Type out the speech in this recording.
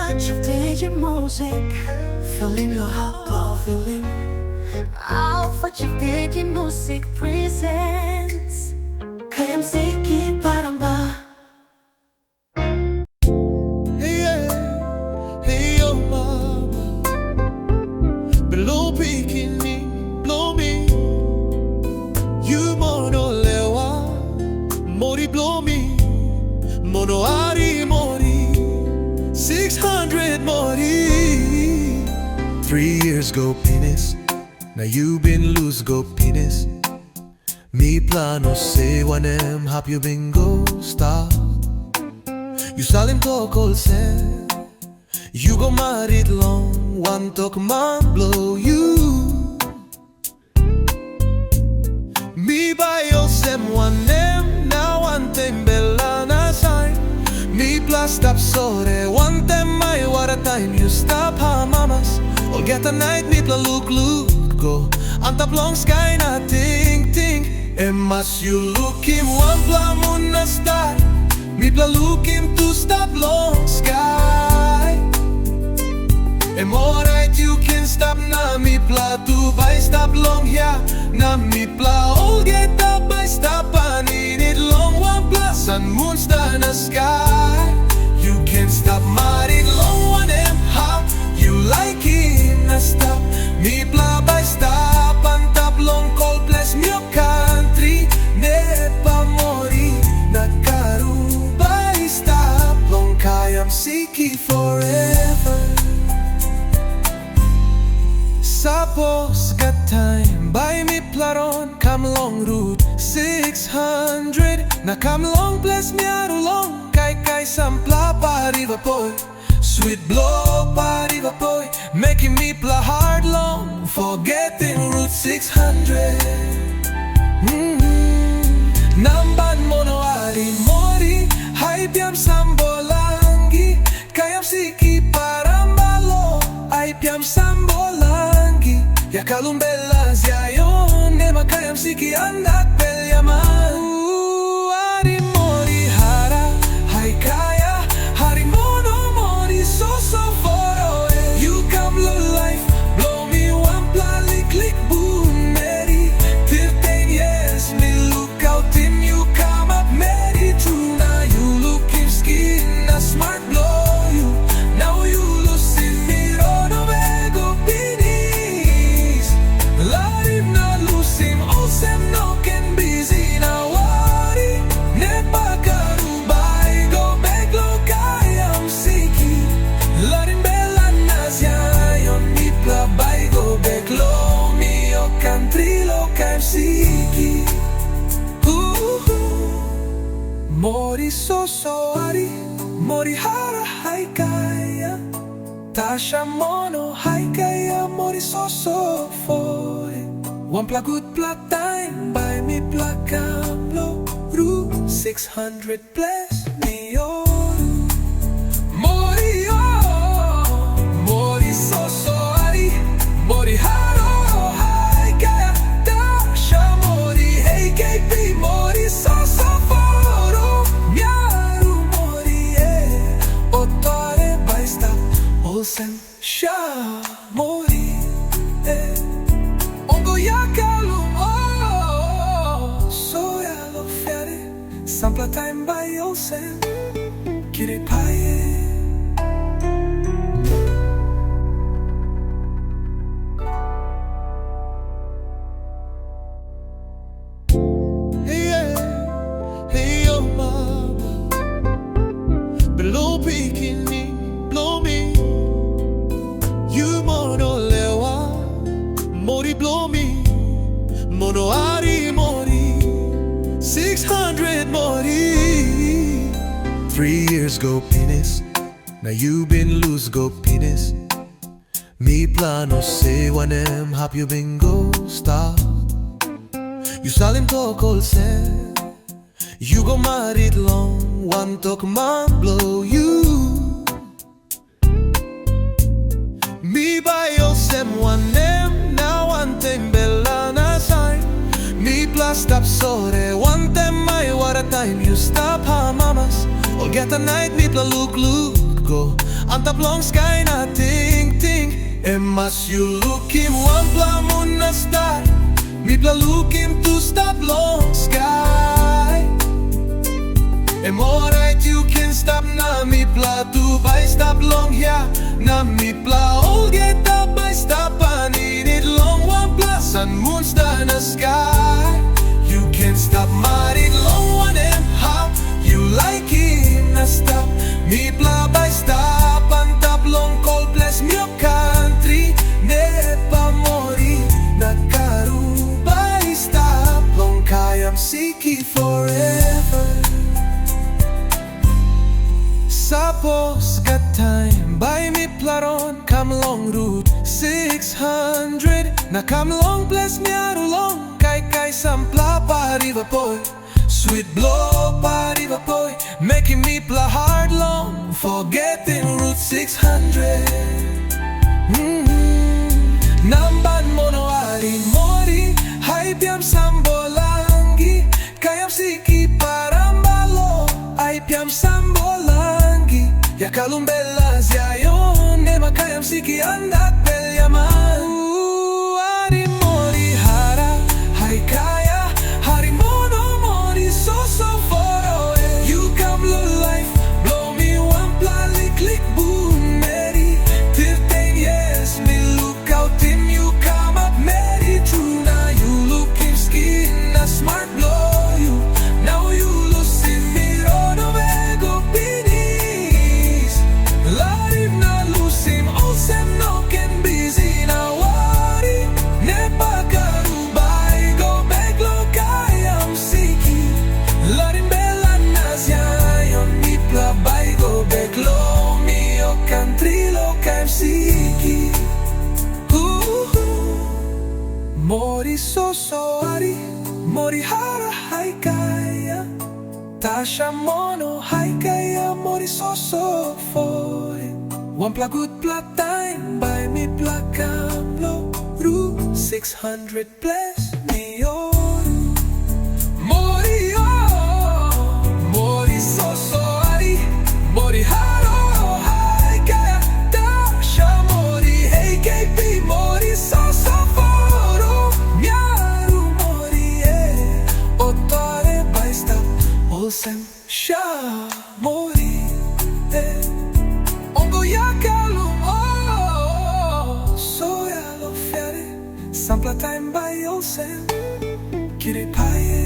ALPHA-JIVE music, feeling your heart, feeling. ALPHA-JIVE music presents KMC parang ba? Hey, yeah. Hey, yo, mama. Below bikini, blow me. You mono lewa, mori blow me. Mono Ari Mori, 600 Mori. 3 years go penis, now you been loose go penis. Me plano say one hop you bingo stop. You saw him talk all sen. You go married long, one talk man blow you. Me buy your sem one name, now one time bella na sign. Me plus stop sore, one time my what a time you stop ha mamas. Or get a night me pla look go. On top long sky na ting ting. Emas you look him one pla moon na star. Me pla look him to stop long sky. And more right you can stop na me pla to by stop long yeah. Na me pla all get up by stop I need it long one plus sun moon star na sky. You can stop marit long one em hop. You like it na stop. Me pla by stop on top long cold place me your country. Ne pa mori na karu by stop long kayam siki forever. Suppose got time, buy me plaron, come long route 600. Na come long place me aru long, kai sampla pa river boy. Sweet blow pa river boy, making me pla hard long, forgetting route 600. Namban mono Ari Mori, hype yam sambolangi, kayam siki parambalo, hype yam sambolangi. Ya kalumbela ziayon, ne makayam siki andat pelyaman. Ari Mori hara, hai kaya, Ari Mori Soso foro. You come low life, blow me one pla click boom, Mary. 15 years, me look out him, you come up, Mary. True, now you look him skin, a smart blow you. Now you lose in me, road go binis. Let him not lose him, all sem no can busy now. Worry, nepa karubay, go back low, kayam siki. Let him bella nasyayon, me pla bay, go back low, me your country low, kayam siki. Mori Soso Ari, Mori hara hai kaya. Tasha mono hai kaya, Mori Soso foi. One pla good pla time, buy me pla camblo. Route 600 bless me oru. Mori oh, Mori Soso Ari, Mori haro hai kaya. Tasha Mori hey KP, Mori Soso foro. Miaru Mori otore by stop. Olsen Sha Mori Ongo yakalum oh so ya lo fiare sampla time by Olsen Kiri paye. Hey, yeah. Hey, yo, mama. Below bikini, blow me. You mono lewa, mori blow me. Mono Ari Mori, 600 Mori. 3 years go penis, now you been loose go penis. Me plano say one hop you bingo stop. You saw him talk all sen. You go married long, one talk man blow you. Me buy your sem one name, now one time bella na sign. Me plus stop sore, one time my what a time you stop ha mamas. Or get a night me pla look go. Antap long sky na ting-ting. E mas you looking one plamun na star. Mi pla looking to stop long sky. And alright you can stop na mi pla to by stop long here. Na mi pla all get up by stop I need it long one plus sun moon star na sky. You can stop marit long one and how you like it na stop. Mi pla by stop and tap long cold bless me your country. Nepa mori na karu by stop long kayam siki forever. Suppose got time by me plaron come long route 600 na come long bless me arulong kai sampla pariva boy sweet blow pariva boy making me pla hard long forgetting route 600. Namban mono Ari Mori Haipiam sambolangi kayam siki parambalo Haipiam sambolangi ya kalumbelas ya yon ne makayam siki andak pelyaman. Ari Mori hara hai kaya Ari Mori Soso for away. You come low life blow me one plali click boom Mary 13 years me look out him you come up Mary true now you looking skin na smart blow you now you losing me on away go binis Larim na lusim osem no can busy na wari nepa karubay go back lo kayam siki Larim bela nasyayon mi plabay go back lo mi o country lo kayam siki. Mori Soso Ari Mori hara hai kaya Tasha mono hai kaya Mori Soso for it. One pla good pla time by me pla kamlo Route 600 bless me on Mori oh Mori Soso Ari Mori hara hai kaya Tasha Mori hey KP Mori Soso for Olsem sha mori ongo yakalo so ya lo fiare sampla time by Olsem kiri paye